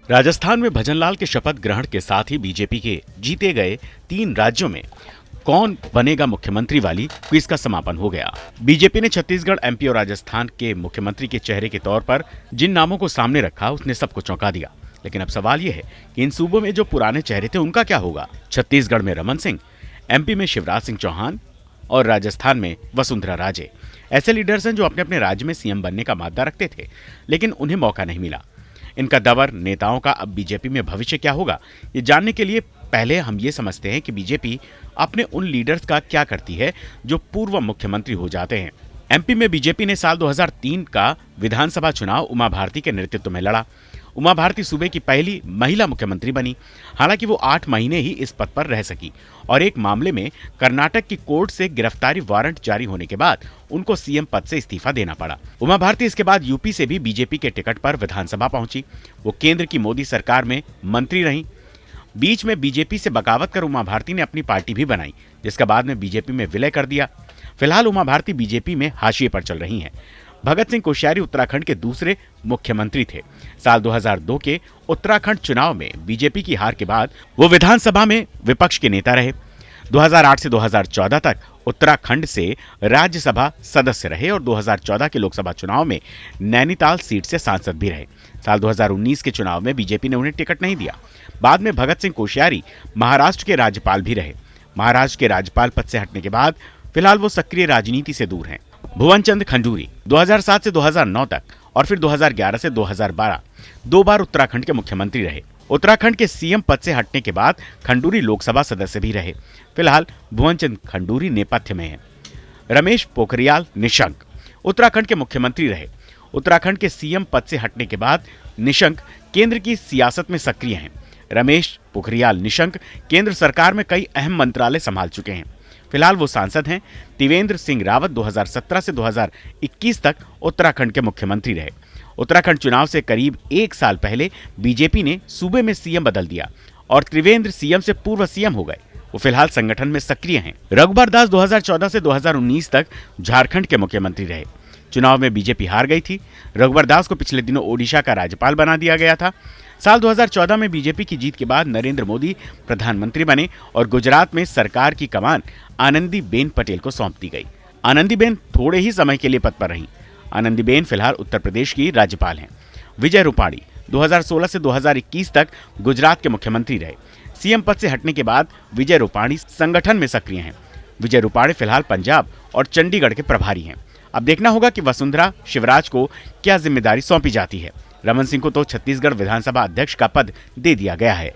राजस्थान में भजनलाल के शपथ ग्रहण के साथ ही बीजेपी के जीते गए 3 राज्यों में कौन बनेगा मुख्यमंत्री वाली क्विज का समापन हो गया। बीजेपी ने छत्तीसगढ़, एमपी और राजस्थान के मुख्यमंत्री के चेहरे के तौर पर जिन नामों को सामने रखा उसने सबको चौंका दिया। लेकिन अब सवाल यह है कि इन सूबों में जो पुराने चेहरे थे उनका क्या होगा। छत्तीसगढ़ में रमन सिंह, एमपी में शिवराज सिंह चौहान और राजस्थान में वसुंधरा राजे ऐसे लीडर्स हैं जो अपने अपने राज्य में सीएम बनने का मादा रखते थे, लेकिन उन्हें मौका नहीं मिला। इनका दवर नेताओं का अब बीजेपी में भविष्य क्या होगा, ये जानने के लिए पहले हम ये समझते हैं कि बीजेपी अपने उन लीडर्स का क्या करती है जो पूर्व मुख्यमंत्री हो जाते हैं। एमपी में बीजेपी ने साल 2003 का विधानसभा चुनाव उमा भारती के नेतृत्व में लड़ा। उमा भारती सूबे की पहली महिला मुख्यमंत्री बनी। हालांकि वो 8 महीने ही इस पद पर रह सकी और एक मामले में कर्नाटक की कोर्ट से गिरफ्तारी वारंट जारी होने के बाद उनको सीएम पद से इस्तीफा देना पड़ा। उमा भारती इसके बाद यूपी से भी बीजेपी के टिकट पर विधानसभा पहुंची। वो केंद्र की मोदी सरकार में मंत्री रही। बीच में बीजेपी से बगावत कर उमा भारती ने अपनी पार्टी भी बनाई, जिसका बाद में बीजेपी में विलय कर दिया। फिलहाल उमा भारती बीजेपी में हाशिए पर चल रही हैं। भगत सिंह कोश्यारी उत्तराखंड के दूसरे मुख्यमंत्री थे। साल 2002 के उत्तराखंड चुनाव में बीजेपी की हार के बाद वो विधानसभा में विपक्ष के नेता रहे। 2008 से 2014 तक उत्तराखंड से राज्यसभा सदस्य रहे और 2014 के लोकसभा चुनाव में नैनीताल सीट से सांसद भी रहे। साल 2019 के चुनाव में बीजेपी ने उन्हें टिकट नहीं दिया। बाद में भगत सिंह कोश्यारी महाराष्ट्र के राज्यपाल भी रहे। महाराष्ट्र के राज्यपाल पद से हटने के बाद फिलहाल वो सक्रिय राजनीति से दूर हैं। भुवन चंद खंडूरी 2007 से 2009 तक और फिर 2011 से 2012 2 बार उत्तराखंड के मुख्यमंत्री रहे। उत्तराखंड के सीएम पद से हटने के बाद खंडूरी लोकसभा सदस्य भी रहे। फिलहाल भुवन चंद खंडूरी नेपथ्य में हैं। रमेश पोखरियाल निशंक उत्तराखंड के मुख्यमंत्री रहे। उत्तराखंड के सीएम पद से हटने के बाद निशंक केंद्र की सियासत में सक्रिय हैं। रमेश पोखरियाल निशंक केंद्र सरकार में कई अहम मंत्रालय संभाल चुके हैं। फिलहाल वो सांसद हैं। त्रिवेंद्र सिंह रावत 2017 से 2021 तक उत्तराखंड के मुख्यमंत्री रहे। उत्तराखंड चुनाव से करीब 1 साल पहले बीजेपी ने सूबे में सीएम बदल दिया और त्रिवेंद्र सीएम से पूर्व सीएम हो गए। वो फिलहाल संगठन में सक्रिय हैं। रघुबर दास 2014 से 2019 तक झारखंड के मुख्यमंत्री रहे। चुनाव में बीजेपी हार गई थी। रघुबर दास को पिछले दिनों ओडिशा का राज्यपाल बना दिया गया था। साल 2014 में बीजेपी की जीत के बाद नरेंद्र मोदी प्रधानमंत्री बने और गुजरात में सरकार की कमान आनंदीबेन पटेल को सौंप दी गई। आनंदीबेन थोड़े ही समय के लिए पद पर रहीं। आनंदीबेन फिलहाल उत्तर प्रदेश की राज्यपाल हैं। विजय रूपाणी 2016 से 2021 तक गुजरात के मुख्यमंत्री रहे। सीएम पद से हटने के बाद विजय रूपाणी संगठन में सक्रिय हैं। विजय रूपाणी फिलहाल पंजाब और चंडीगढ़ के प्रभारी हैं। अब देखना होगा कि वसुंधरा शिवराज को क्या जिम्मेदारी सौंपी जाती है। रमन सिंह को तो छत्तीसगढ़ विधानसभा अध्यक्ष का पद दे दिया गया है।